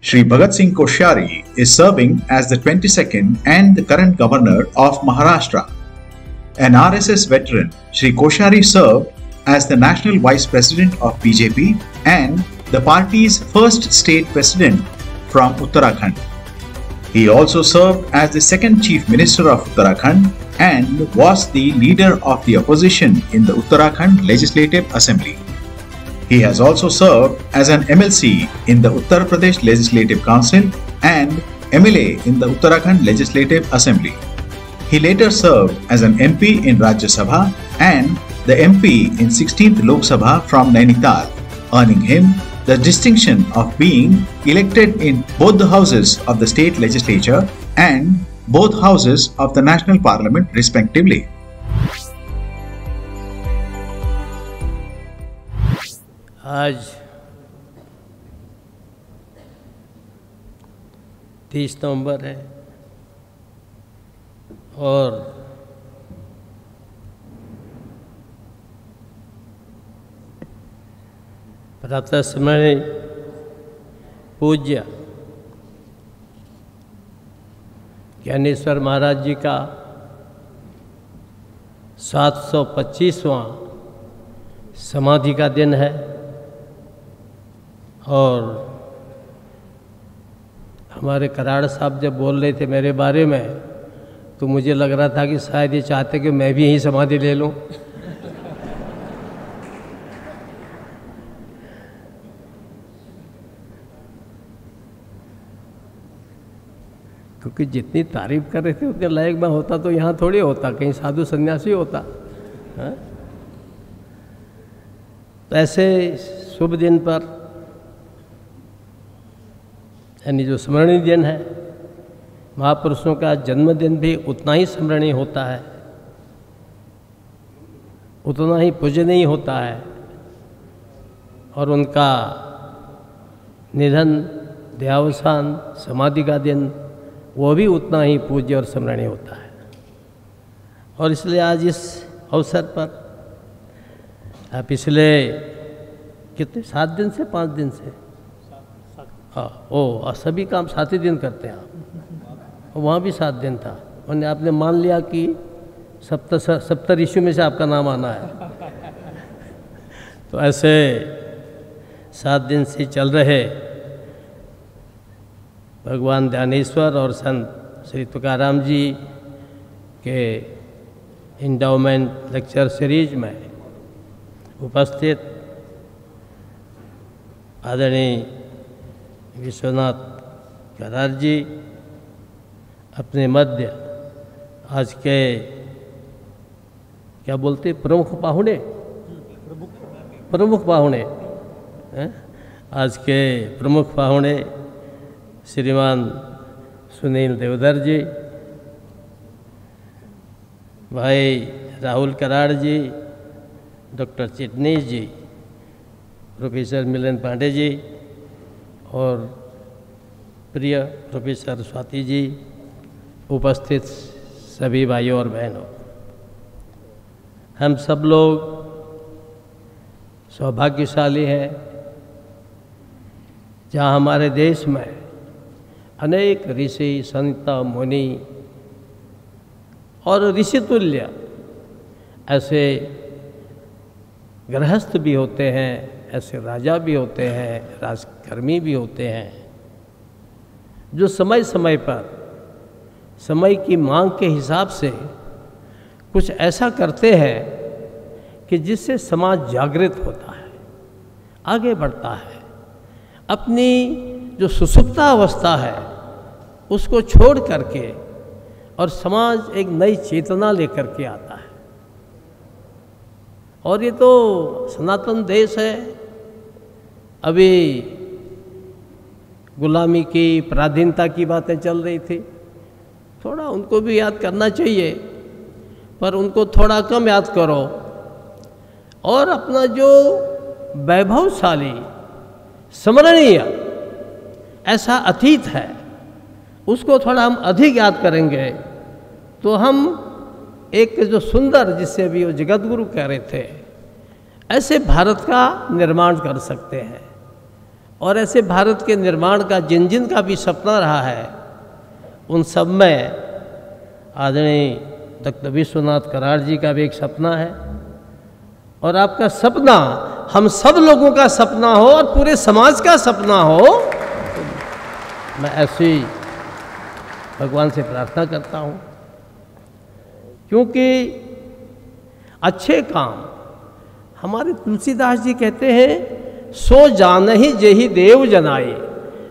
Shri Bhagat Singh Koshyari is serving as the 22nd and the current governor of Maharashtra. An RSS veteran, Shri Koshyari served as the National Vice President of BJP and the party's first state president from Uttarakhand. He also served as the second Chief Minister of Uttarakhand and was the leader of the opposition in the Uttarakhand Legislative Assembly. He has also served as an MLC in the Uttar Pradesh Legislative Council and MLA in the Uttarakhand Legislative Assembly. He later served as an MP in Rajya Sabha and the MP in 16th Lok Sabha from Nainital, earning him the distinction of being elected in both the houses of the state legislature and both houses of the national parliament respectively. आज 30 नवंबर है और प्रातः समय पूज्य ज्ञानेश्वर महाराज जी का 725वां समाधि का दिन है और हमारे कराड़ साहब जब बोल रहे थे मेरे बारे में तो मुझे लग रहा था कि शायद ये चाहते कि मैं भी यहीं समाधि ले लूं। क्योंकि जितनी तारीफ कर रहे थे उतने लायक मैं होता तो यहाँ थोड़ी होता, कहीं साधु सन्यासी होता। हाँ? तो ऐसे शुभ दिन पर यानी जो स्मरणीय दिन है, महापुरुषों का जन्मदिन भी उतना ही स्मरणीय होता है, उतना ही पूजनीय होता है और उनका निधन, देहावसान, समाधि का दिन वो भी उतना ही पूज्य और स्मरणीय होता है। और इसलिए आज इस अवसर पर पिछले कितने 7 दिन से 5 दिन से सभी काम 7 ही दिन करते हैं आप, वहाँ भी 7 दिन था। उन्होंने आपने मान लिया कि सप्त ऋषि में से आपका नाम आना है। तो ऐसे 7 दिन से चल रहे भगवान ध्यानेश्वर और संत श्री तुकाराम जी के इंडाउमेंट लेक्चर सीरीज में उपस्थित आदरणीय विश्वनाथ करार जी अपने मध्य आज के क्या बोलते प्रमुख पाहुणे आज के प्रमुख पाहुणे श्रीमान सुनील देवधर जी, भाई राहुल कराड़ जी, डॉक्टर चिटनीस जी, प्रोफेसर मिलन पांडे जी और प्रिय प्रोफेसर स्वाति जी, उपस्थित सभी भाइयों और बहनों, हम सब लोग सौभाग्यशाली हैं जहाँ हमारे देश में अनेक ऋषि, संत, मुनि और ऋषितुल्य ऐसे गृहस्थ भी होते हैं, ऐसे राजा भी होते हैं, राजकर्मी भी होते हैं, जो समय समय पर समय की मांग के हिसाब से कुछ ऐसा करते हैं कि जिससे समाज जागृत होता है, आगे बढ़ता है, अपनी जो सुसुप्ता अवस्था है उसको छोड़ करके और समाज एक नई चेतना लेकर के आता है। और ये तो सनातन देश है, अभी गुलामी की, पराधीनता की बातें चल रही थी, थोड़ा उनको भी याद करना चाहिए, पर उनको थोड़ा कम याद करो और अपना जो वैभवशाली, स्मरणीय ऐसा अतीत है उसको थोड़ा हम अधिक याद करेंगे तो हम एक जो सुंदर, जिससे भी वो जगतगुरु कह रहे थे, ऐसे भारत का निर्माण कर सकते हैं। और ऐसे भारत के निर्माण का जिन जिन का भी सपना रहा है, उन सब में आदरणीय डॉक्टर विश्वनाथ कराड़ जी का भी एक सपना है। और आपका सपना हम सब लोगों का सपना हो और पूरे समाज का सपना हो। तो मैं ऐसे ही भगवान से प्रार्थना करता हूँ, क्योंकि अच्छे काम, हमारे तुलसीदास जी कहते हैं, सो जान ही जेहि देव जनाए,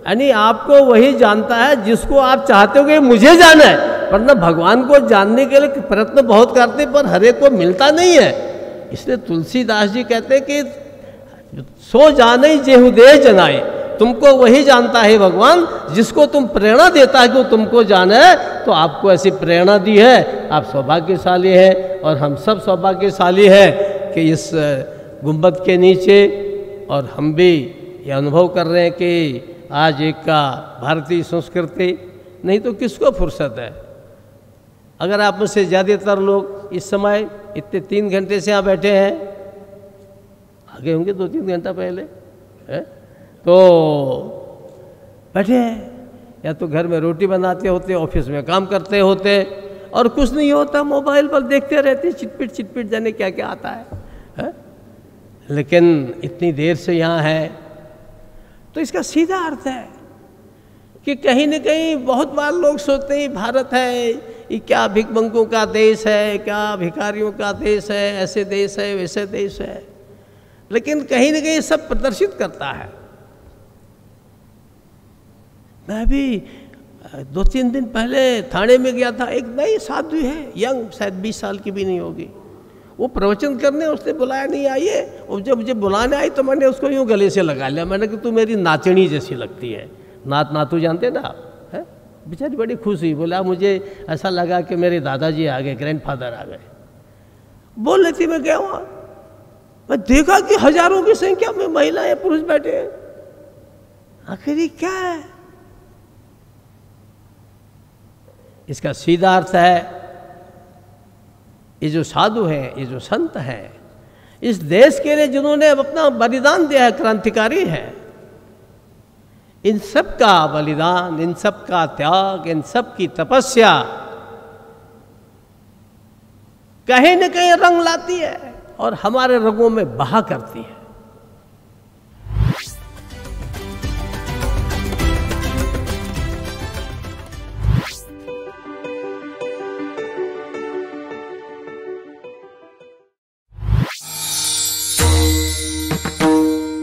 यानी आपको वही जानता है जिसको आप चाहते हो कि मुझे जाना है, वरना भगवान को जानने के लिए प्रयत्न बहुत करते पर हर एक को मिलता नहीं है। इसलिए तुलसीदास जी कहते हैं कि सो जाने ही जेहु देव जनाए, तुमको वही जानता है भगवान जिसको तुम प्रेरणा देता है कि तुमको जाना है। तो आपको ऐसी प्रेरणा दी है, आप सौभाग्यशाली हैं और हम सब सौभाग्यशाली हैं कि इस गुंबद के नीचे, और हम भी ये अनुभव कर रहे हैं कि आज एक का भारतीय संस्कृति, नहीं तो किसको फुर्सत है। अगर आप मुझसे ज़्यादातर लोग इस समय इतने 3 घंटे से यहाँ बैठे हैं, आगे होंगे 2-3 घंटा पहले है, तो बैठे हैं, या तो घर में रोटी बनाते होते, ऑफिस में काम करते होते, और कुछ नहीं होता, मोबाइल पर देखते रहते, चिटपिट जाने क्या क्या आता है? लेकिन इतनी देर से यहाँ है, तो इसका सीधा अर्थ है कि कहीं न कहीं बहुत बार लोग सोचते हैं भारत है ये क्या भिखमंगों का देश है, क्या भिखारियों का देश है, ऐसे देश है वैसे देश है, लेकिन कहीं न कहीं सब प्रदर्शित करता है। मैं भी 2-3 दिन पहले थाने में गया था, एक नई साधु है, यंग, शायद 20 साल की भी नहीं होगी, वो प्रवचन करने उसने बुलाया, नहीं आइए, और जब मुझे बुलाने आई तो मैंने उसको यूँ गले से लगा लिया, मैंने कि तू मेरी नाचनी जैसी लगती है। नातू जानते ना आप, है? बेचारी बड़ी खुश हुई, बोला मुझे ऐसा लगा कि मेरे दादाजी आ गए, ग्रैंडफादर आ गए। बोल रही थी, मैं गया वहाँ, मैं देखा कि हजारों की संख्या में महिलाएं पुरुष बैठे हैं। आखिर ये क्या है? इसका सीधा अर्थ है, ये जो साधु हैं, ये जो संत हैं, इस देश के लिए जिन्होंने अपना बलिदान दिया है, क्रांतिकारी है, इन सब का बलिदान, इन सब का त्याग, इन सब की तपस्या कहीं न कहीं रंग लाती है और हमारे रंगों में बहा करती है।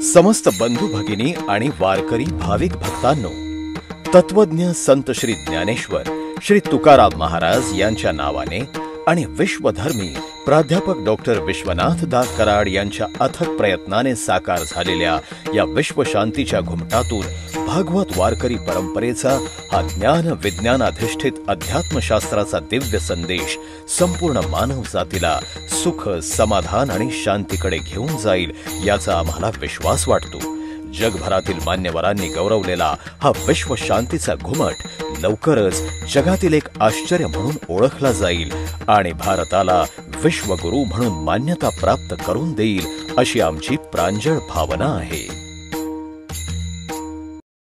समस्त बंधू भगिनी आणि वारकरी भाविक भक्तांनो, तत्वज्ञ संत श्री ज्ञानेश्वर श्री तुकाराम महाराज यांच्या नावाने आणि विश्वधर्मी प्राध्यापक डॉक्टर विश्वनाथ दास कराड यांच्या अथक प्रयत्नाने साकार झालेल्या या विश्वशांतीच्या घुमटातून भागवत वारकरी परंपरेचा हा ज्ञान विज्ञानाधिष्ठित अध्यात्मशास्त्राचा दिव्य संदेश संपूर्ण मानव जातीला सुख, समाधान आणि शांतीकडे घेऊन जाईल याचा आम्हाला विश्वास वाटतो। जगभरातील मान्यवरांनी गौरवलेला हा विश्व शांतीचा घुमट लवकरच जगातील एक आश्चर्य म्हणून ओळखला जाईल आणि भारताला विश्वगुरू म्हणून मान्यता प्राप्त करून देईल अशी आमची प्रांजळ भावना आहे।